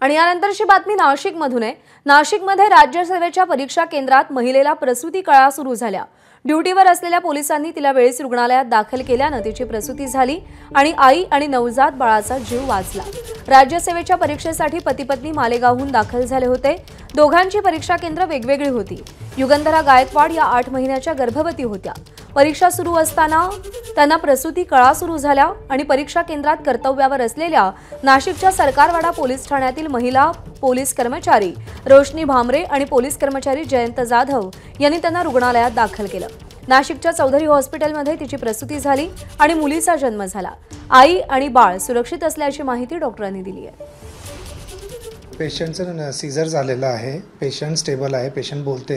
आणि यानंतरची बातमी नाशिकमधून आहे। नाशिकमध्ये राज्यसेवेच्या परीक्षा केंद्रात महिलेला प्रसूती कळा सुरू झाल्या। ड्युटीवर असलेल्या पोलिसांनी तिला वेळीच रुग्णालयात दाखल केल्याने तिची प्रसूती झाली आणि आई आणि नवजात बाळाचा जीव वाचला। राज्यसेवेच्या परीक्षेसाठी पती-पत्नी मालेगावहून दाखल झाले होते। दोघांची परीक्षा केंद्र वेगवेगळी होती। युगंधरा गायकवाड या 8 महिन्याच्या गर्भवती होत्या। परीक्षा सुरू असताना त्यांना प्रसूती कळा सुरू झाल्या आणि परीक्षा केंद्रात कर्तव्यावर असलेल्या नाशिकच्या सरकारवाडा पोलीस ठाण्यातील महिला पोलीस कर्मचारी रोशनी भामरे आणि पोलीस कर्मचारी जयंत जाधव यांनी त्यांना रुग्णालयात दाखल केलं। नाशिकच्या चौधरी हॉस्पिटलमध्ये तिची प्रसूती झाली आणि मुलीचा जन्म झाला। आई आणि बाळ सुरक्षित असल्याची माहिती डॉक्टरांनी दिली आहे। पेशंटचं सीझर झालेला आहे। पेशंट स्टेबल आहे। पेशंट बोलते।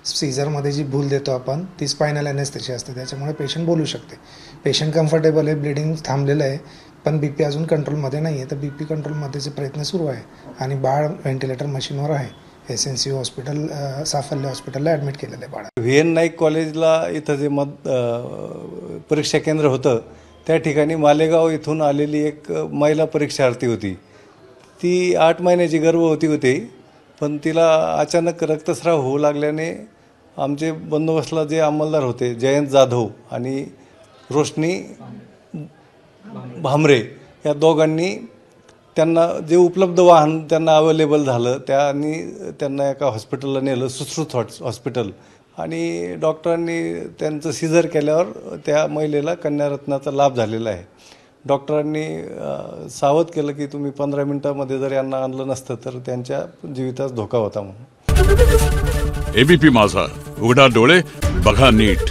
सीझरमध्ये जी भूल देतो आपण ती स्पायनल एनेस्थेसिया असते, त्याच्यामुळे पेशंट बोलू शकते। पेशंट कम्फर्टेबल आहे। ब्लिडिंग थांबलेलं आहे, पण बीपी अजून कंट्रोलमध्ये नाही आहे। तर बीपी कंट्रोलमध्येचे प्रयत्न सुरू आहे आणि बाळ व्हेंटिलेटर मशीनवर आहे। SNC हॉस्पिटल साफल्य हॉस्पिटलला ॲडमिट केलेलं आहे बाळ। VN नाईक कॉलेजला इथं जे परीक्षा केंद्र होतं त्या ठिकाणी मालेगाव इथून आलेली एक महिला परीक्षार्थी होती। ती 8 महिन्याची गर्भवती होती, पण तिला अचानक रक्तस्राव होऊ लागल्याने आमचे बंदोबस्तला जे अंमलदार होते जयंत जाधव आणि रोशनी भामरे या दोघांनी त्यांना जे उपलब्ध वाहन त्यांना अवेलेबल झालं त्यांना एका हॉस्पिटलला नेलं, सुश्रुत हॉस्पिटल, आणि डॉक्टरांनी त्यांचं सीझर केल्यावर त्या महिलेला कन्यारत्नाचा लाभ झालेला आहे। डॉक्टरांनी सावध केलं की तुम्ही 15 मिनिटांमध्ये जर यांना आणलं नसतं तर त्यांच्या जीवितास धोका होता म्हणून। ABP माझा, उघडा डोळे बघा नीट।